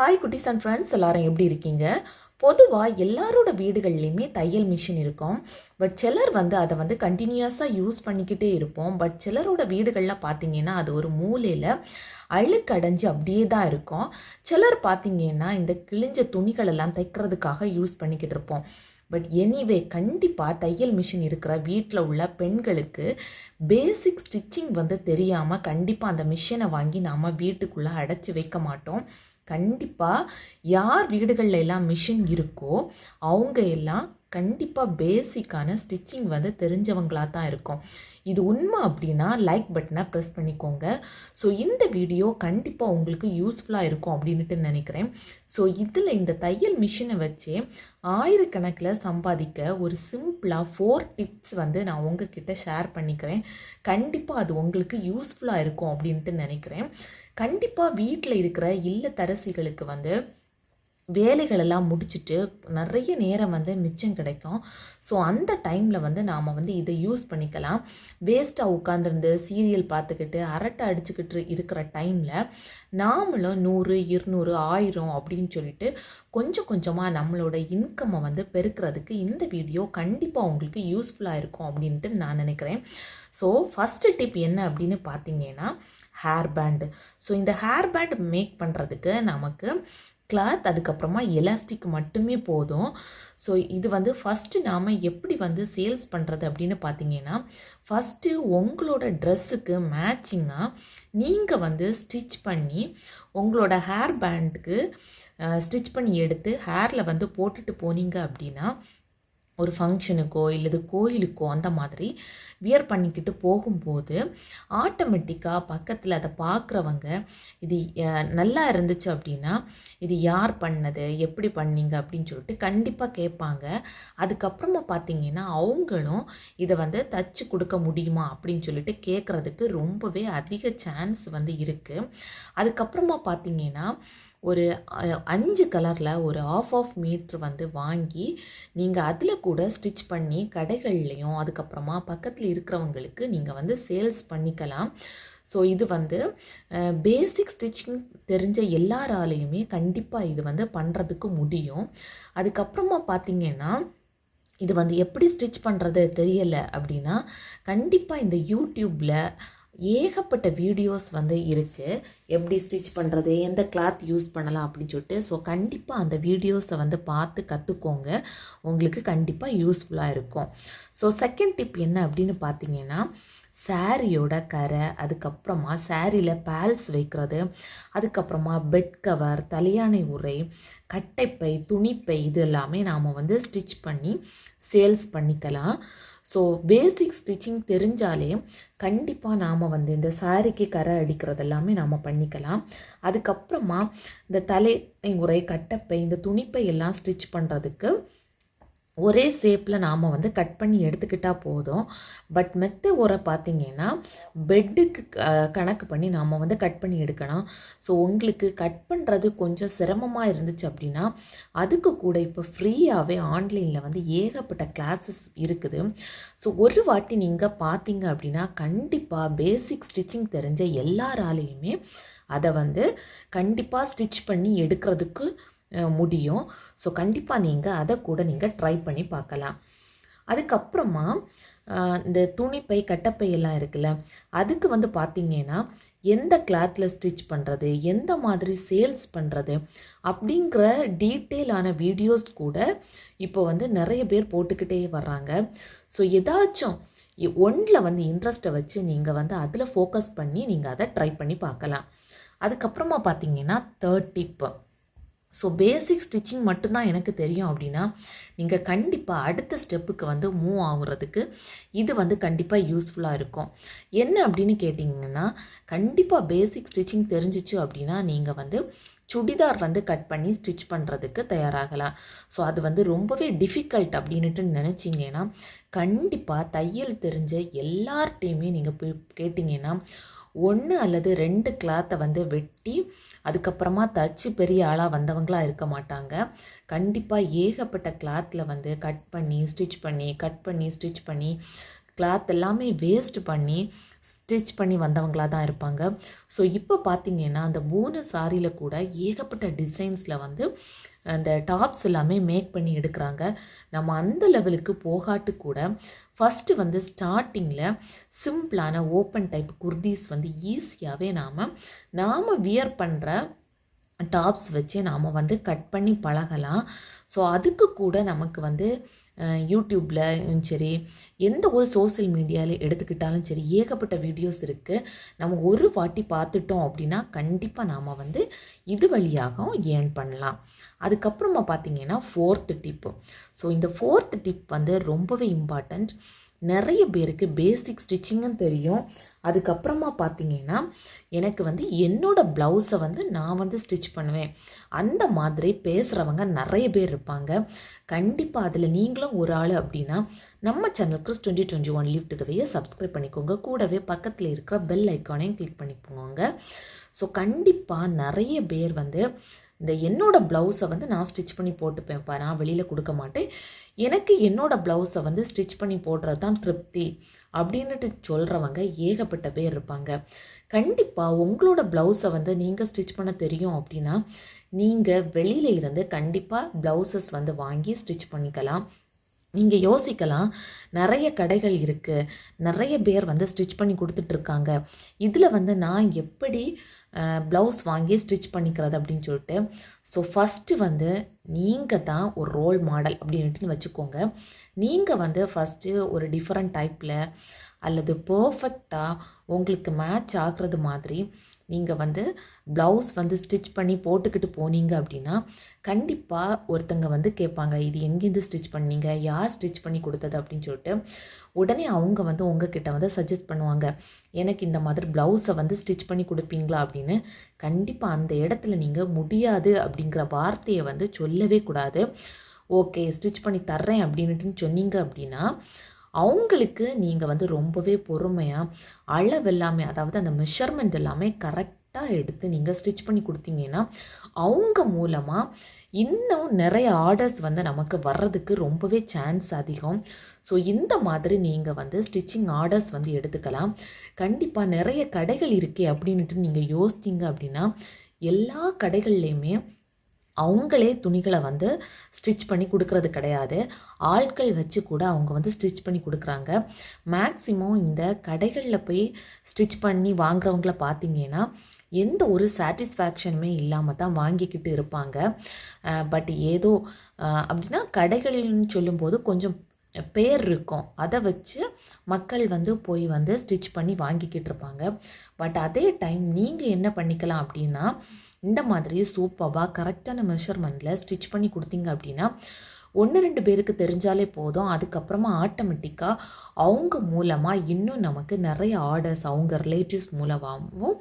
Hi குட்டீஸ் and friends, எல்லாரும் எப்படி இருக்கீங்க? பொதுவாக எல்லாரோட வீடுகள்லையுமே தையல் மிஷின் இருக்கும். பட் சிலர் அதை கண்டினியூஸாக யூஸ் பண்ணிக்கிட்டே இருப்போம். பட் சிலரோட வீடுகளில் பார்த்தீங்கன்னா அது ஒரு மூலையில் அழுக்கடைஞ்சு அப்படியே தான் இருக்கும். சிலர் பார்த்தீங்கன்னா இந்த கிழிஞ்ச துணிகளெல்லாம் தைக்கிறதுக்காக யூஸ் பண்ணிக்கிட்டு இருப்போம். பட் எனிவே கண்டிப்பாக தையல் மிஷின் இருக்கிற வீட்டில் உள்ள பெண்களுக்கு பேசிக் ஸ்டிச்சிங் தெரியாமல் கண்டிப்பாக அந்த மிஷினை வாங்கி நாம் வீட்டுக்குள்ளே அடைச்சி வைக்க மாட்டோம். கண்டிப்பாக யார் வீடுகளில் எல்லாம் மிஷின் இருக்கோ அவங்க எல்லாம் கண்டிப்பாக பேசிக்கான ஸ்டிச்சிங் தெரிஞ்சவங்களாக தான் இருக்கும். இது உண்மை அப்படின்னா லைக் பட்டனை ப்ரெஸ் பண்ணிக்கோங்க. ஸோ இந்த வீடியோ கண்டிப்பாக உங்களுக்கு யூஸ்ஃபுல்லாக இருக்கும் அப்படின்ட்டு நினைக்கிறேன். ஸோ இதில் இந்த தையல் மிஷினை வச்சு ஆயிரக்கணக்கில் சம்பாதிக்க ஒரு சிம்பிளாக 4 டிப்ஸ் நான் உங்ககிட்ட ஷேர் பண்ணிக்கிறேன். கண்டிப்பாக அது உங்களுக்கு யூஸ்ஃபுல்லாக இருக்கும் அப்படின்ட்டு நினைக்கிறேன். கண்டிப்பாக வீட்டில் இருக்கிற இல்லத்தரசிகளுக்கு வேலைகளெல்லாம் முடிச்சுட்டு நிறைய நேரம் மிச்சம் கிடைக்கும். ஸோ அந்த டைமில் நாம் இதை யூஸ் பண்ணிக்கலாம். வேஸ்ட்டாக உட்காந்துருந்து சீரியல் பார்த்துக்கிட்டு அரட்டை அடிச்சுக்கிட்டு இருக்கிற டைமில் நாமளும் 100, 200, 1000 அப்படின்னு சொல்லிட்டு கொஞ்சம் கொஞ்சமாக நம்மளோட இன்கம்மை பெருக்கிறதுக்கு இந்த வீடியோ கண்டிப்பாக உங்களுக்கு யூஸ்ஃபுல்லாக இருக்கும் அப்படின்ட்டு நான் நினைக்கிறேன். ஸோ ஃபஸ்ட்டு டிப் என்ன அப்படின்னு பார்த்தீங்கன்னா ஹேர் பேண்டு. ஸோ இந்த ஹேர் பேண்ட் மேக் பண்ணுறதுக்கு நமக்கு கிளாத் அதுக்கப்புறமா எலாஸ்டிக் மட்டுமே போதும். ஸோ இது ஃபஸ்ட்டு நாம் எப்படி சேல்ஸ் பண்ணுறது அப்படின்னு பார்த்தீங்கன்னா ஃபஸ்ட்டு உங்களோட ட்ரெஸ்ஸுக்கு மேட்சிங்காக நீங்கள் ஸ்டிச் பண்ணி உங்களோட ஹேர் பேண்டுக்கு ஸ்டிச் பண்ணி எடுத்து ஹேரில் போட்டுட்டு போனீங்க அப்படின்னா ஒரு ஃபங்க்ஷனுக்கோ இல்லது கோயிலுக்கோ அந்த மாதிரி வியர் பண்ணிக்கிட்டு போகும்போது ஆட்டோமேட்டிக்காக பக்கத்தில் அதை பார்க்குறவங்க இது நல்லா இருந்துச்சு அப்படின்னா இது யார் பண்ணது, எப்படி பண்ணீங்க அப்படின்னு சொல்லிட்டு கண்டிப்பாக கேட்பாங்க. அதுக்கப்புறமா பார்த்தீங்கன்னா அவங்களும் இதை தச்சு கொடுக்க முடியுமா அப்படின்னு சொல்லிட்டு கேட்குறதுக்கு ரொம்பவே அதிக சான்ஸ் இருக்குது. அதுக்கப்புறமா பார்த்தீங்கன்னா ஒரு 5 கலரில் ஒரு ஆஃப் மீட்ரு வாங்கி நீங்கள் அதில் கூட ஸ்டிச் பண்ணி கடைகள்லையும் அதுக்கப்புறமா பக்கத்தில் இருக்கிறவங்களுக்கு நீங்கள் சேல்ஸ் பண்ணிக்கலாம். ஸோ இது பேசிக் ஸ்டிச்சிங் தெரிஞ்ச எல்லாராலையுமே கண்டிப்பாக இது பண்ணுறதுக்கு முடியும். அதுக்கப்புறமா பார்த்தீங்கன்னா இது எப்படி ஸ்டிச் பண்ணுறது தெரியலை அப்படின்னா கண்டிப்பாக இந்த யூடியூப்பில் ஏகப்பட்ட வீடியோஸ் இருக்குது. எப்படி ஸ்டிச் பண்ணுறது, எந்த கிளாத் யூஸ் பண்ணலாம் அப்படின்னு சொல்லிட்டு. ஸோ கண்டிப்பாக அந்த வீடியோஸை பார்த்து கற்றுக்கோங்க. உங்களுக்கு கண்டிப்பாக யூஸ்ஃபுல்லாக இருக்கும். ஸோ செகண்ட் டிப் என்ன அப்படின்னு பார்த்தீங்கன்னா சாரியோட கரை, அதுக்கப்புறமா சாரியில் பேல்ஸ் வைக்கிறது, அதுக்கப்புறமா பெட் கவர், தலையாணை உறை, கட்டைப்பை, துணிப்பை இது எல்லாமே நாம் ஸ்டிச் பண்ணி சேல்ஸ் பண்ணிக்கலாம். ஸோ பேசிக் ஸ்டிச்சிங் தெரிஞ்சாலே கண்டிப்பாக நாம் இந்த சாரிக்கு கரை அடிக்கிறது எல்லாமே நாம் பண்ணிக்கலாம். அதுக்கப்புறமா இந்த தலை உறை, கட்டப்பை, இந்த துணிப்பை எல்லாம் ஸ்டிச் பண்ணுறதுக்கு ஒரே ஷேப்பில் நாம் கட் பண்ணி எடுத்துக்கிட்டால் போதும். பட் மெத்த உரை பார்த்திங்கன்னா பெட்டுக்கு கணக்கு பண்ணி நாம் கட் பண்ணி எடுக்கணும். ஸோ உங்களுக்கு கட் பண்ணுறது கொஞ்சம் சிரமமாக இருந்துச்சு அப்படின்னா அதுக்கு கூட இப்போ ஃப்ரீயாகவே ஆன்லைனில் ஏகப்பட்ட கிளாஸஸ் இருக்குது. ஸோ ஒரு வாட்டி நீங்கள் பார்த்தீங்க அப்படின்னா கண்டிப்பாக பேசிக் ஸ்டிச்சிங் தெரிஞ்ச எல்லாராலையுமே அதை கண்டிப்பாக ஸ்டிச் பண்ணி எடுக்கிறதுக்கு முடியும். ஸோ கண்டிப்பாக நீங்கள் அதை கூட நீங்கள் ட்ரை பண்ணி பார்க்கலாம். அதுக்கப்புறமா இந்த துணிப்பை, கட்டப்பை எல்லாம் இருக்குல்ல, அதுக்கு பார்த்தீங்கன்னா எந்த கிளாத்தில் ஸ்டிச் பண்ணுறது, எந்த மாதிரி சேல்ஸ் பண்ணுறது அப்படிங்கிற டீட்டெயிலான வீடியோஸ் கூட இப்போ நிறைய பேர் போட்டுக்கிட்டே வர்றாங்க. ஸோ ஏதாச்சும் ஒன்றில் இன்ட்ரெஸ்ட்டை வச்சு நீங்கள் அதில் ஃபோக்கஸ் பண்ணி நீங்கள் அதை ட்ரை பண்ணி பார்க்கலாம். அதுக்கப்புறமா பார்த்தீங்கன்னா third tip. So basic stitching மட்டும்தான் எனக்கு தெரியும் அப்படின்னா நீங்கள் கண்டிப்பாக அடுத்த ஸ்டெப்புக்கு மூவ் ஆகுறதுக்கு இது கண்டிப்பாக யூஸ்ஃபுல்லாக இருக்கும். என்ன அப்படின்னு கேட்டிங்கன்னா கண்டிப்பாக பேசிக் ஸ்டிச்சிங் தெரிஞ்சிச்சு அப்படின்னா நீங்கள் சுடிதார் கட் பண்ணி ஸ்டிச் பண்ணுறதுக்கு தயாராகலாம். ஸோ அது ரொம்பவே டிஃபிகல்ட் அப்படின்ட்டு நினச்சிங்கன்னா கண்டிப்பாக தையல் தெரிஞ்ச எல்லார்ட்டையுமே நீங்கள் போய் கேட்டிங்கன்னா 1 அல்லது 2 கிளாத்தை வெட்டி அதுக்கப்புறமா தச்சு பெரிய ஆளாக வந்தவங்களாக இருக்க மாட்டாங்க. கண்டிப்பாக ஏகப்பட்ட கிளாத்தில் கட் பண்ணி ஸ்டிச் பண்ணி கட் பண்ணி ஸ்டிச் பண்ணி கிளாத் எல்லாமே வேஸ்ட் பண்ணி ஸ்டிச் பண்ணி வந்தவங்களாக தான் இருப்பாங்க. ஸோ இப்போ பார்த்திங்கன்னா அந்த பூன சாரியில் கூட ஏகப்பட்ட டிசைன்ஸில் வந்து அந்த டாப்ஸ் எல்லாமே மேக் பண்ணி எடுக்கிறாங்க. நம்ம அந்த லெவலுக்கு போகாட்டு கூட ஃபஸ்ட்டு வந்து ஸ்டார்டிங்கில் சிம்பிளான ஓப்பன் டைப் குர்தீஸ் வந்து ஈஸியாகவே நாம் வியர் பண்ணுற டாப்ஸ் வச்சு நாம் வந்து கட் பண்ணி பழகலாம். ஸோ அதுக்கு கூட நமக்கு வந்து யூடியூப்பில் சரி, எந்த ஒரு சோசியல் மீடியாவில் எடுத்துக்கிட்டாலும் சரி, ஏகப்பட்ட வீடியோஸ் இருக்குது. நம்ம ஒரு வாட்டி பார்த்துட்டோம் அப்படின்னா கண்டிப்பாக நாம் வந்து இது வழியாகவும் ஏர்ன் பண்ணலாம். அதுக்கப்புறமா பார்த்திங்கன்னா 4th டிப்பு. ஸோ இந்த 4th டிப் வந்து ரொம்பவே இம்பார்ட்டண்ட். நிறைய பேருக்கு பேசிக் ஸ்டிச்சிங்கும் தெரியும். அதுக்கப்புறமா பார்த்திங்கன்னா எனக்கு வந்து என்னோடய ப்ளவுஸை வந்து நான் வந்து ஸ்டிச் பண்ணுவேன், அந்த மாதிரி பேசுகிறவங்க நிறைய பேர் இருப்பாங்க. கண்டிப்பாக அதில் நீங்களும் ஒரு ஆள் அப்படின்னா நம்ம சேனல் கிறிஸ் 2021 லிவ் டு தி வேயை சப்ஸ்கிரைப் பண்ணிக்கோங்க. கூடவே பக்கத்தில் இருக்கிற பெல் ஐக்கானையும் கிளிக் பண்ணிக்கோங்க. ஸோ கண்டிப்பாக நிறைய பேர் வந்து இந்த என்னோடய ப்ளவுஸை வந்து நான் ஸ்டிச் பண்ணி போட்டுப்பேன்ப்பா, நான் வெளியில் கொடுக்க மாட்டேன், எனக்கு என்னோடய ப்ளவுஸை வந்து ஸ்டிச் பண்ணி போடுறது தான் திருப்தி அப்படின்ட்டு சொல்கிறவங்க ஏகப்பட்ட பேர் இருப்பாங்க. கண்டிப்பாக உங்களோட ப்ளவுஸை வந்து நீங்கள் ஸ்டிச் பண்ண தெரியும் அப்படின்னா நீங்கள் வெளியில் இருந்து கண்டிப்பாக ப்ளவுசஸ் வந்து வாங்கி ஸ்டிச் பண்ணிக்கலாம். நீங்கள் யோசிக்கலாம், நிறைய கடைகள் இருக்குது, நிறைய பேர் வந்து ஸ்டிச் பண்ணி கொடுத்துட்ருக்காங்க, இதில் வந்து நான் எப்படி ப்ளவுஸ் வாங்கி ஸ்டிச் பண்ணிக்கிறது அப்படின்னு சொல்லிட்டு. ஸோ ஃபஸ்ட்டு வந்து நீங்கள் தான் ஒரு ரோல் மாடல் அப்படின்ட்டு வச்சுக்கோங்க. நீங்கள் வந்து ஃபஸ்ட்டு ஒரு டிஃப்ரெண்ட் டைப்பில் அல்லது பர்ஃபெக்டாக உங்களுக்கு மேட்ச் ஆகிறது மாதிரி நீங்கள் வந்து ப்ளவுஸ் வந்து ஸ்டிச் பண்ணி போட்டுக்கிட்டு போனீங்க அப்படின்னா கண்டிப்பாக ஒருத்தங்க வந்து கேட்பாங்க, இது எங்கேருந்து ஸ்டிச் பண்ணீங்க, யார் ஸ்டிச் பண்ணி கொடுத்தது அப்படின்னு சொல்லிட்டு. உடனே அவங்க வந்து உங்ககிட்ட வந்து சஜஸ்ட் பண்ணுவாங்க, எனக்கு இந்த மாதிரி ப்ளவுஸை வந்து ஸ்டிச் பண்ணி கொடுப்பீங்களா அப்படின்னு. கண்டிப்பாக அந்த இடத்துல நீங்கள் முடியாது அப்படிங்கிற வார்த்தையை வந்து சொல்லவே கூடாது. ஓகே ஸ்டிச் பண்ணி தர்றேன் அப்படின்ட்டு சொன்னீங்க அப்படின்னா அவங்களுக்கு நீங்கள் வந்து ரொம்பவே பொறுமையாக அளவு எல்லாமே, அதாவது அந்த மெஷர்மெண்ட் எல்லாமே கரெக்டாக எடுத்து நீங்கள் ஸ்டிச் பண்ணி கொடுத்தீங்கன்னா அவங்க மூலமாக இன்னும் நிறைய ஆர்டர்ஸ் வந்து நமக்கு வர்றதுக்கு ரொம்பவே சான்ஸ் அதிகம். ஸோ இந்த மாதிரி நீங்கள் வந்து ஸ்டிச்சிங் ஆர்டர்ஸ் வந்து எடுத்துக்கலாம். கண்டிப்பாக நிறைய கடைகள் இருக்கே அப்படின்ட்டு நீங்கள் யோசிச்சிங்க அப்படின்னா எல்லா கடைகள்லேயுமே அவங்களே துணிகளை வந்து ஸ்டிச் பண்ணி கொடுக்கறது கிடையாது, ஆட்கள் வச்சு கூட அவங்க வந்து ஸ்டிச் பண்ணி கொடுக்குறாங்க. மேக்ஸிமம் இந்த கடைகளில் போய் ஸ்டிச் பண்ணி வாங்குறவங்கள பார்த்திங்கன்னா எந்த ஒரு சாட்டிஸ்ஃபேக்ஷனுமே இல்லாமல் தான் வாங்கிக்கிட்டு இருப்பாங்க. பட் ஏதோ அப்படின்னா கடைகள்னு சொல்லும்போது கொஞ்சம் பேர் இருக்கும், அதை வச்சு மக்கள் வந்து போய் வந்து ஸ்டிச் பண்ணி வாங்கிக்கிட்டு இருப்பாங்க. பட் அதே டைம் நீங்கள் என்ன பண்ணிக்கலாம் அப்படின்னா இந்த மாதிரி சூப்பராக கரெக்டான மெஷர்மெண்ட்டில் ஸ்டிச் பண்ணி கொடுத்தீங்க அப்படின்னா 1-2 பேருக்கு தெரிஞ்சாலே போதும். அதுக்கப்புறமா ஆட்டோமேட்டிக்காக அவங்க மூலமாக இன்னும் நமக்கு நிறைய ஆர்டர்ஸ் அவங்க ரிலேட்டிவ்ஸ் மூலமாகவும்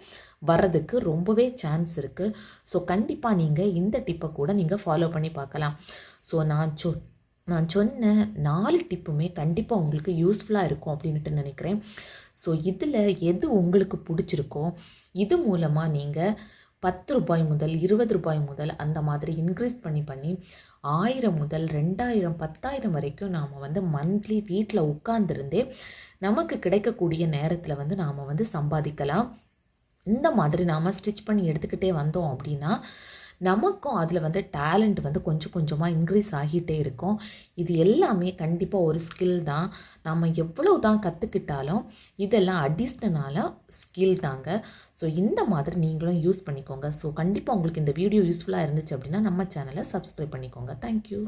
வர்றதுக்கு ரொம்பவே சான்ஸ் இருக்குது. ஸோ கண்டிப்பாக நீங்கள் இந்த டிப்பை கூட நீங்கள் ஃபாலோ பண்ணி பார்க்கலாம். ஸோ நான் சொன்ன 4 டிப்புமே கண்டிப்பாக உங்களுக்கு யூஸ்ஃபுல்லாக இருக்கும் அப்படின்ட்டு நினைக்கிறேன். ஸோ இதில் எது உங்களுக்கு பிடிச்சிருக்கோ இது மூலமாக நீங்கள் 10 ரூபாய் முதல் 20 ரூபாய் முதல் அந்த மாதிரி இன்க்ரீஸ் பண்ணி 1000 முதல் 2000 10,000 வரைக்கும் நாம் வந்து மந்த்லி வீட்டில் உட்கார்ந்துருந்தே நமக்கு கிடைக்கக்கூடிய நேரத்தில் வந்து நாம் வந்து சம்பாதிக்கலாம். இந்த மாதிரி நாம் ஸ்டிச் பண்ணி எடுத்துக்கிட்டே வந்தோம் அப்படின்னா நமக்கும் அதில் வந்து டேலண்ட் வந்து கொஞ்சம் கொஞ்சமாக இன்க்ரீஸ் ஆகிட்டே இருக்கும். இது எல்லாமே கண்டிப்பாக ஒரு ஸ்கில் தான். நம்ம எவ்வளோ தான் கற்றுக்கிட்டாலும் இதெல்லாம் அடிஷ்னலான ஸ்கில் தாங்க. ஸோ இந்த மாதிரி நீங்களும் யூஸ் பண்ணிக்கோங்க. ஸோ கண்டிப்பாக உங்களுக்கு இந்த வீடியோ யூஸ்ஃபுல்லாக இருந்துச்சு அப்படின்னா நம்ம சேனலை சப்ஸ்கிரைப் பண்ணிக்கோங்க. தேங்க்யூ.